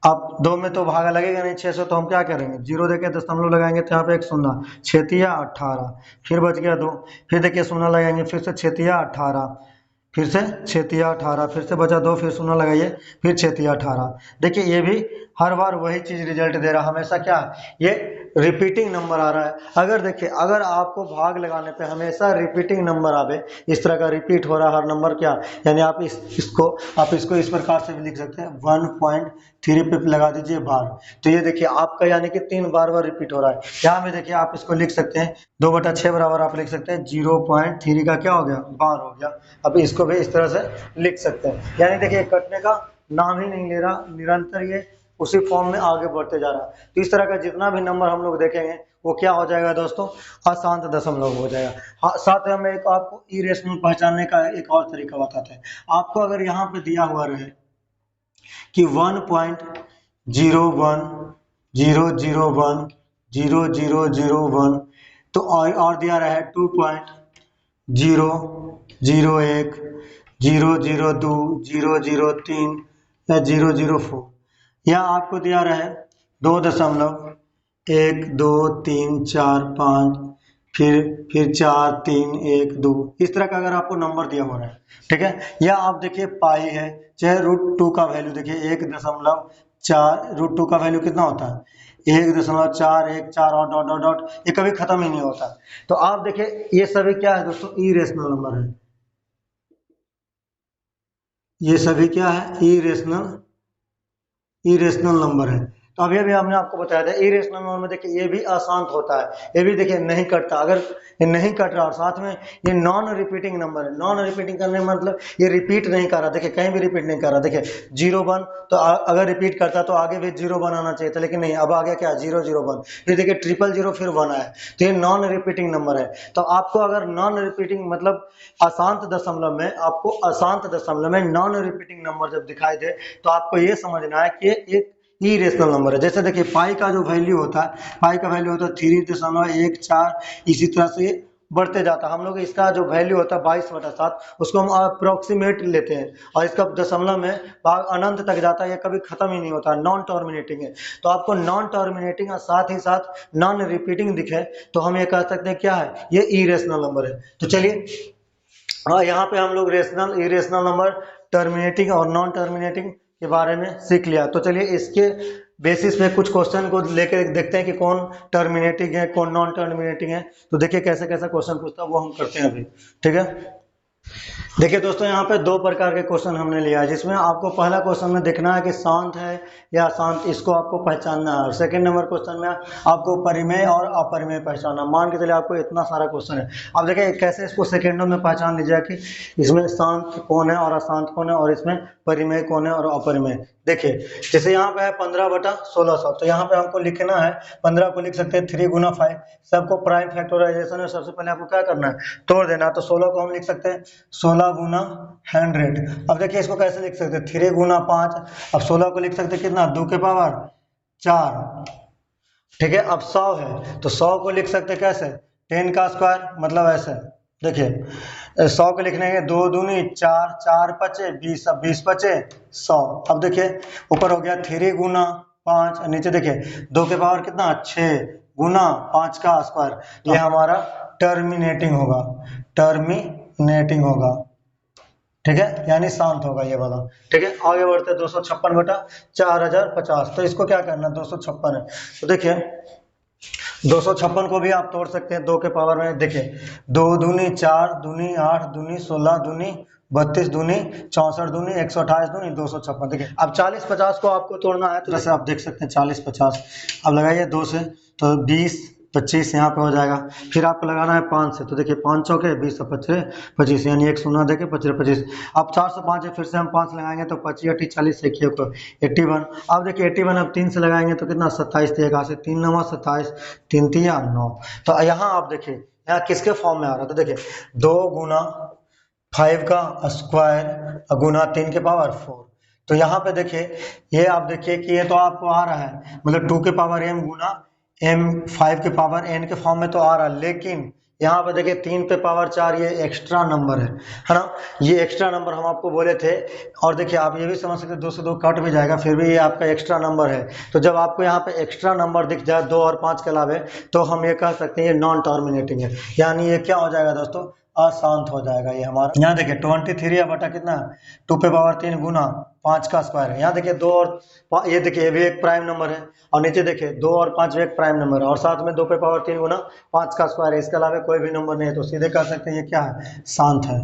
आप 2 में तो भागा लगेगा नहीं 6 से, तो हम क्या करेंगे, 0 देके दशमलव लगाएंगे, तो यहाँ पे एक शून्य, 6 18, फिर बच गया 2, फिर देखिए शून्य लगाएंगे, फिर से 6 18, फिर से 6 18, फिर से बचा 2, फिर शून्य लगाइए, फिर 6 18। देखिए ये भी हर बार वही चीज रिजल्ट दे रहा, हमेशा क्या ये रिपीटिंग नंबर आ रहा है। अगर देखिए अगर आपको भाग लगाने पे हमेशा रिपीटिंग नंबर आवे, इस तरह का रिपीट हो रहा हर नंबर क्या, यानी आप इसको इस प्रकार से भी लिख सकते हैं, 1.3 पे लगा दीजिए बार, तो ये देखिए आपका यानी कि 3 बार रिपीट हो रहा है। यहाँ में देखिए आप इसको लिख सकते हैं 2/6 बराबर आप लिख सकते हैं 0.3 का क्या हो गया, बार हो गया। अब इसको भी इस तरह से लिख सकते हैं, यानी देखिए कटने का नाम ही नहीं ले रहा, निरंतर ये उसी फॉर्म में आगे बढ़ते जा रहा है। तो इस तरह का जितना भी नंबर हम लोग देखेंगे वो क्या हो जाएगा दोस्तों, अशांत दशमलव हो जाएगा। हाँ, साथ में हम एक आपको इरेशनल पहचानने का एक और तरीका बताते हैं। आपको अगर यहाँ पे दिया हुआ रहे कि 1.0100100001, तो और दिया रहा है 2.001 002 003 या 004, या आपको दिया रहा है 2.12345, फिर 4312, इस तरह का अगर आपको नंबर दिया हुआ है, ठीक है। या आप देखिए पाई है, चाहे √2 का वैल्यू देखिए 1.4, √2 का वैल्यू कितना होता है 1.414 और डॉट डॉट डॉट, ये कभी खत्म ही नहीं होता। तो आप देखिए ये सभी क्या है दोस्तों, इरेशनल नंबर है, ये सभी क्या है, इरेशनल नंबर है। तो अभी अभी हमने आपको बताया था इरेशनल नंबर में देखिए ये भी अशांत होता है, ये भी देखिए नहीं कटता। अगर ये नहीं कट रहा और साथ में ये नॉन रिपीटिंग नंबर है, नॉन रिपीटिंग करने का मतलब ये रिपीट नहीं कर रहा, देखिए कहीं भी रिपीट नहीं कर रहा। देखिए 0 1, तो अगर रिपीट करता तो आगे भी 0 1 आना चाहिए था, लेकिन नहीं, अब आ गया क्या 0 0 1, फिर देखिए 000 फिर 1 आया, तो ये नॉन रिपीटिंग नंबर है। तो आपको अगर नॉन रिपीटिंग मतलब अशांत दशमलव में, आपको अशांत दशमलव में नॉन रिपीटिंग नंबर जब दिखाई दे तो आपको ये समझना है कि एक इरेशनल नंबर है। जैसे देखिए पाई का जो वैल्यू होता है, पाई का वैल्यू होता है 3.14, इसी तरह से बढ़ते जाता है। हम लोग इसका जो वैल्यू होता है 22/7, उसको हम अप्रोक्सीमेट लेते हैं, और इसका दशमलव में भाग अनंत तक जाता है, ये कभी खत्म ही नहीं होता, नॉन टर्मिनेटिंग है। तो आपको नॉन टर्मिनेटिंग और साथ ही साथ नॉन रिपीटिंग दिखे तो हम ये कह सकते हैं क्या है, ये इरेशनल नंबर है। तो चलिए यहाँ पे हम लोग इरेशनल नंबर, टर्मिनेटिंग और नॉन टर्मिनेटिंग के बारे में सीख लिया। तो चलिए इसके बेसिस पे कुछ क्वेश्चन को लेकर देखते हैं कि कौन टर्मिनेटिंग है कौन नॉन टर्मिनेटिंग है। तो देखिए कैसे कैसे क्वेश्चन पूछता है वो हम करते हैं अभी, ठीक है। देखिए दोस्तों यहाँ पे 2 प्रकार के क्वेश्चन हमने लिया है, जिसमें आपको पहला क्वेश्चन में देखना है कि शांत है या अशांत, इसको आपको पहचानना है। और सेकंड नंबर क्वेश्चन में आपको परिमेय और अपरिमेय पहचानना। मान के चलिए आपको इतना सारा क्वेश्चन है, अब देखिए कैसे इसको सेकेंडों में पहचान लीजिए कि इसमें शांत कौन है और अशांत कौन है, और इसमें परिमेय कौन है और अपरिमेय। देखिए जैसे यहाँ पे है 15/1600, तो यहाँ पे हमको लिखना है 15 को लिख सकते हैं 3 गुना 5, सबको प्राइम फैक्टराइजेशन में सबसे पहले आपको क्या करना है, तोड़ देना। तो 16 को हम लिख सकते हैं 16 गुना 100। अब देखिए इसको कैसे लिख सकते हैं, 3 गुना 5। अब 16 को लिख सकते कितना, 2 के पावर 4। ठीक है, अब 100 है तो 100 को लिख सकते कैसे, 10 का स्क्वायर, मतलब ऐसे। देखिए 100 को लिखने के 2 दूनी 4, 4 पचे 20, अब 20 पचे 100। अब देखिए ऊपर हो गया 3 गुना 5, नीचे देखिए 2 के पावर कितना 6 गुना 5 का स्क्वायर। ये हमारा टर्मिनेटिंग होगा, टर्मिनेटिंग होगा। ठीक है, यानी शांत होगा ये वाला। ठीक है, आगे बढ़ते हैं 256 बटा 4050। तो इसको क्या करना, 256 है तो देखिए 256 को भी आप तोड़ सकते हैं 2 के पावर में। देखिए 2 दूनी 4 दूनी 8 दूनी 16 दूनी 32 दूनी 64 दूनी 128 दूनी 256। देखिए अब 40-50 को आपको तोड़ना है तो जैसे आप देख सकते हैं 40-50, अब लगाइए 2 से तो 20-25 यहाँ पे हो जाएगा। फिर आपको लगाना है 5 से, तो देखिए 5 चौके 20 25, यानी 1 शून्य देके 25। अब 405 है, फिर से हम 5 लगाएंगे तो 25 80 40 से 81। अब देखिए 81 अब 3 से लगाएंगे तो कितना 27 दिएगा, से 3 9 27, 3 3 9। तो यहाँ आप देखिए यहाँ किसके फॉर्म में आ रहा है, तो देखिए 2 गुना 5 का स्क्वायर गुना 3 के पावर 4। तो यहाँ पे देखिए ये आप देखिए कि ये तो आपको आ रहा है, मतलब 2 के पावर m गुना m 5 के पावर n के फॉर्म में तो आ रहा है, लेकिन यहाँ पे देखिए 3 पे पावर 4 ये एक्स्ट्रा नंबर है ना, ये एक्स्ट्रा नंबर हम आपको बोले थे। और देखिए आप ये भी समझ सकते 2 से 2 कट भी जाएगा, फिर भी ये आपका एक्स्ट्रा नंबर है। तो जब आपको यहाँ पे एक्स्ट्रा नंबर दिख जाए 2 और 5 के अलावे, तो हम ये कह सकते हैं ये नॉन टर्मिनेटिंग है, यानी ये क्या हो जाएगा दोस्तों, अशांत हो जाएगा ये हमारा। यहाँ देखिए 23 बटा कितना 2 पे पावर 3 गुना 5 का स्क्वायर है। यहाँ देखिए 2 और ये देखिए ये भी एक प्राइम नंबर है, और नीचे देखिए 2 और 5 भी एक प्राइम नंबर है, और साथ में 2 पे पावर 3 गुना 5 का स्क्वायर है। इसके अलावा कोई भी नंबर नहीं है, तो सीधे कह सकते हैं ये क्या है, शांत है,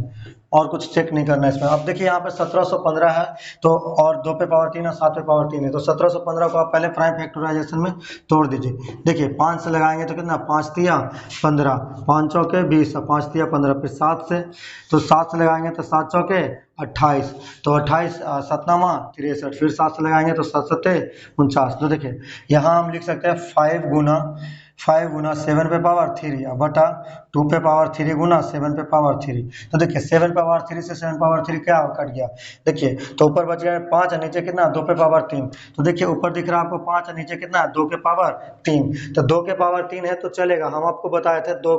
और कुछ चेक नहीं करना है इसमें। अब देखिए यहाँ पे 1715 है तो, और 2 पे पावर 3 और 7 पे पावर 3 है, तो 1715 को आप पहले प्राइम फैक्टराइजेशन में तोड़ दीजिए। देखिए 5 से लगाएंगे तो कितना 5 तिया 15, 5 चौके 20, 5 तिया 15, फिर 7 से, तो 7 से लगाएंगे तो 7 चौके 28, तो 28 सतनामा 63, फिर 7 से लगाएंगे तो 7 सत्ते 49। तो देखिए यहाँ हम लिख सकते हैं 5 गुना 7 पे पावर 3 बटा 2 पे पावर 3 गुना 7 पे पावर 3। तो देखिए 7 पावर 3 से 7 पावर 3 क्या कट गया, देखिए तो ऊपर बच गया 5 और नीचे कितना 2 पे पावर 3। तो देखिए ऊपर दिख रहा है आपको 5 और नीचे कितना 2 के पावर 3। तो 2 के पावर 3 है तो चलेगा, हम आपको बताए थे 2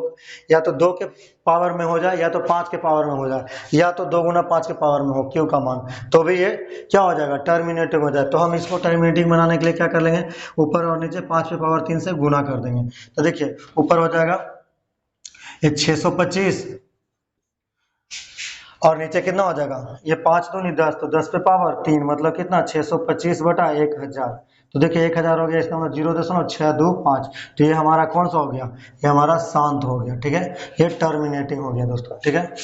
या तो 2 के पावर में हो जाए या तो 5 के पावर में हो जाए, या तो 2 गुना 5 के पावर में हो क्यू का मान, तो भी ये क्या हो जाएगा, टर्मिनेटिंग हो जाए। तो हम इसको टर्मिनेटिंग बनाने के लिए क्या कर लेंगे, ऊपर और नीचे 5 पे पावर 3 से गुना कर देंगे। तो देखिए ऊपर हो जाएगा ये 625, और नीचे कितना हो जाएगा, ये 5 दूनी 10, तो 10 पे पावर 3 मतलब कितना 625 बटा 1000। तो देखिए 1000 हो गया, इसका मतलब 0.625। तो ये हमारा कौन सा हो गया, ये हमारा शांत हो गया। ठीक है, ये टर्मिनेटिंग हो गया दोस्तों। ठीक है,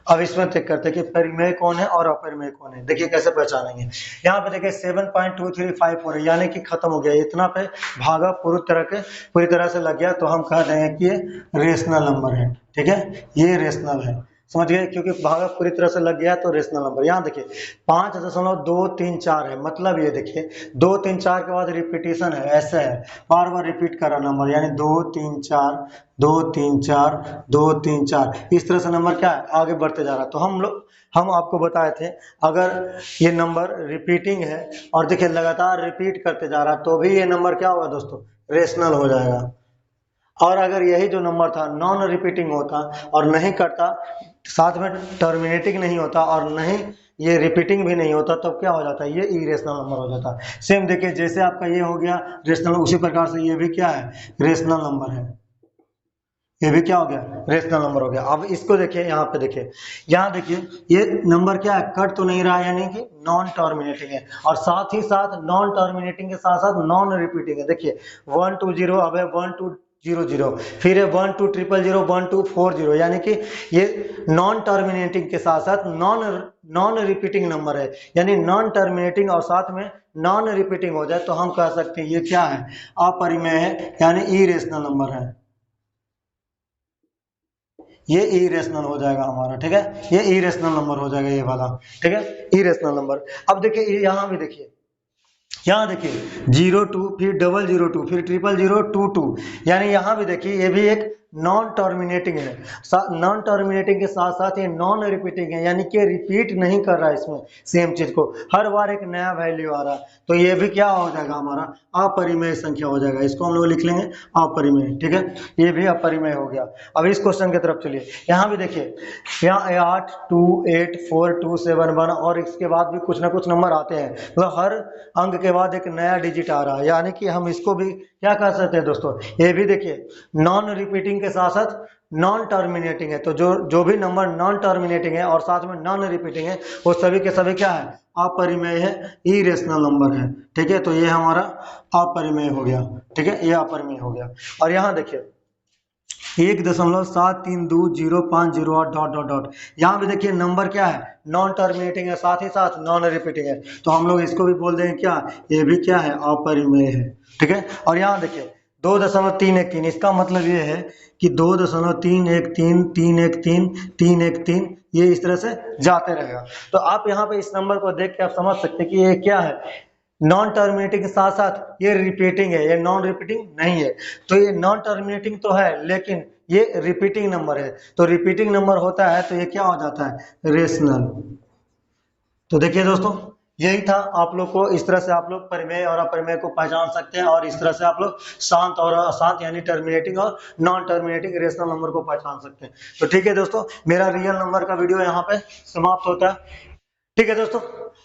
अब इसमें चेक करते हैं कि परिमेय कौन है और अपरिमेय कौन है। देखिए कैसे पहचानेंगे, यहाँ पे देखिए 7.2354 है, यानी कि खत्म हो गया, इतना पे भागा पूरी तरह से लग गया, तो हम कह देंगे कि ये रेशनल नंबर है। ठीक है, ये रेशनल है, समझ गए, क्योंकि भागा पूरी तरह से लग गया तो रेशनल नंबर। यहाँ देखिए 5.234 है, मतलब ये देखिए 2 3 4 के बाद रिपीटेशन है, ऐसे है बार बार रिपीट कर रहा नंबर, यानी 2 3 4 2 3 4 2 3 4, इस तरह से नंबर क्या है आगे बढ़ते जा रहा है। तो हम आपको बताए थे अगर ये नंबर रिपीटिंग है और देखिए लगातार रिपीट करते जा रहा है, तो भी ये नंबर क्या होगा दोस्तों, रेशनल हो जाएगा। और अगर यही जो नंबर था नॉन रिपीटिंग होता और नहीं करता, साथ में टर्मिनेटिंग नहीं होता और नहीं ये रिपीटिंग भी नहीं होता, तब क्या हो जाता है, ये इरेशनल नंबर हो जाता है। सेम देखिए जैसे आपका ये हो गया रेशनल, उसी प्रकार से ये भी क्या है, रेशनल नंबर है, ये भी क्या हो गया, रेशनल नंबर हो गया। अब इसको देखिए, यहाँ पे देखिए, यहाँ देखिए ये नंबर क्या है, कट तो नहीं रहा है, यानी कि नॉन टर्मिनेटिंग है, और साथ ही साथ नॉन टर्मिनेटिंग के साथ साथ नॉन रिपीटिंग है। देखिए 1 2 0, अब है 1 2 0 0, फिर है 1 2 0 0 1 2 4 0, यानी कि ये नॉन टर्मिनेटिंग के साथ साथ नॉन रिपीटिंग नंबर है, यानी नॉन टर्मिनेटिंग और साथ में नॉन रिपीटिंग हो जाए तो हम कह सकते हैं ये क्या है, अपरिमेय है, यानी इरेशनल नंबर है, ये इरेशनल हो जाएगा हमारा। ठीक है, ये इरेशनल नंबर हो जाएगा ये वाला। ठीक है, इरेशनल नंबर। अब देखिए यहाँ भी देखिए, यहाँ देखिए 02, फिर 002, फिर 00022, यानी यहाँ भी देखिए ये भी एक नॉन टर्मिनेटिंग है, नॉन टर्मिनेटिंग के साथ साथ ये नॉन रिपीटिंग है, यानी कि रिपीट नहीं कर रहा है इसमें सेम चीज को, हर बार एक नया वैल्यू आ रहा है, तो ये भी क्या हो जाएगा हमारा अपरिमेय संख्या हो जाएगा, इसको हम लोग लिख लेंगे अपरिमेय। ठीक है, ये भी अपरिमेय हो गया। अब इस क्वेश्चन की तरफ चलिए, यहाँ भी देखिए, यहाँ 8 2 8 4 2 7 1 और इसके बाद भी कुछ ना कुछ नंबर आते हैं, मतलब हर अंक के बाद एक नया डिजिट आ रहा है, यानी कि हम इसको भी क्या कर सकते हैं दोस्तों, ये भी देखिए नॉन रिपीटिंग के साथ साथ नॉन टर्मिनेटिंग है, तो जो भी नंबर नॉन टर्मिनेटिंग है और साथ में नॉन रिपीटिंग है वो सभी के सभी क्या है, अपरिमेय है, इरेशनल नंबर है। ठीक है, तो ये हमारा अपरिमेय हो गया। ठीक है, ये अपरिमेय हो गया। और यहाँ देखिए 1.732050 डॉट डॉट डॉट, यहाँ भी देखिए नंबर क्या है, नॉन टर्मिनेटिंग है, साथ ही साथ नॉन रिपीटिंग है, तो हम लोग इसको भी बोल देंगे क्या, ये भी क्या है, अपरिमेय है। ठीक है, और यहाँ देखिए 2.313, इसका मतलब ये है कि 2.313313313 ये इस तरह से जाते रहेगा। तो आप यहाँ पे इस नंबर को देख के आप समझ सकते हैं कि ये क्या है, नॉन टर्मिनेटिंग के साथ साथ ये रिपीटिंग है, ये नॉन रिपीटिंग नहीं है। तो ये नॉन टर्मिनेटिंग तो है लेकिन ये रिपीटिंग नंबर है, तो रिपीटिंग नंबर होता है तो ये क्या हो जाता है, रेशनल। तो देखिए दोस्तों, यही था, आप लोग को इस तरह से आप लोग परिमेय और अपरिमेय को पहचान सकते हैं, और इस तरह से आप लोग शांत और अशांत यानी टर्मिनेटिंग और नॉन टर्मिनेटिंग रेशनल नंबर को पहचान सकते हैं। तो ठीक है दोस्तों, मेरा रियल नंबर का वीडियो यहाँ पे समाप्त होता है। ठीक है दोस्तों,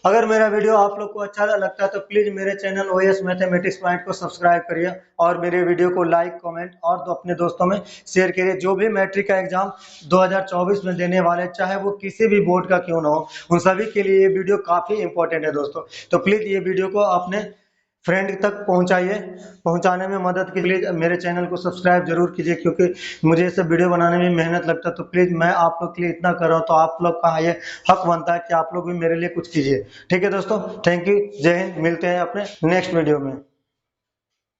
अगर मेरा वीडियो आप लोग को अच्छा लगता है तो प्लीज मेरे चैनल OS मैथमेटिक्स पॉइंट को सब्सक्राइब करिए, और मेरे वीडियो को लाइक कमेंट और तो अपने दोस्तों में शेयर करिए। जो भी मैट्रिक का एग्जाम 2024 में देने वाले, चाहे वो किसी भी बोर्ड का क्यों ना हो, उन सभी के लिए ये वीडियो काफी इंपॉर्टेंट है दोस्तों। तो प्लीज ये वीडियो को अपने फ्रेंड तक पहुंचाइए, पहुंचाने में मदद के लिए मेरे चैनल को सब्सक्राइब जरूर कीजिए, क्योंकि मुझे इसे वीडियो बनाने में मेहनत लगता है। तो प्लीज मैं आप लोग के लिए इतना कर रहा हूं, तो आप लोग का ये हक बनता है कि आप लोग भी मेरे लिए कुछ कीजिए। ठीक है दोस्तों, थैंक यू, जय हिंद, मिलते हैं अपने नेक्स्ट वीडियो में।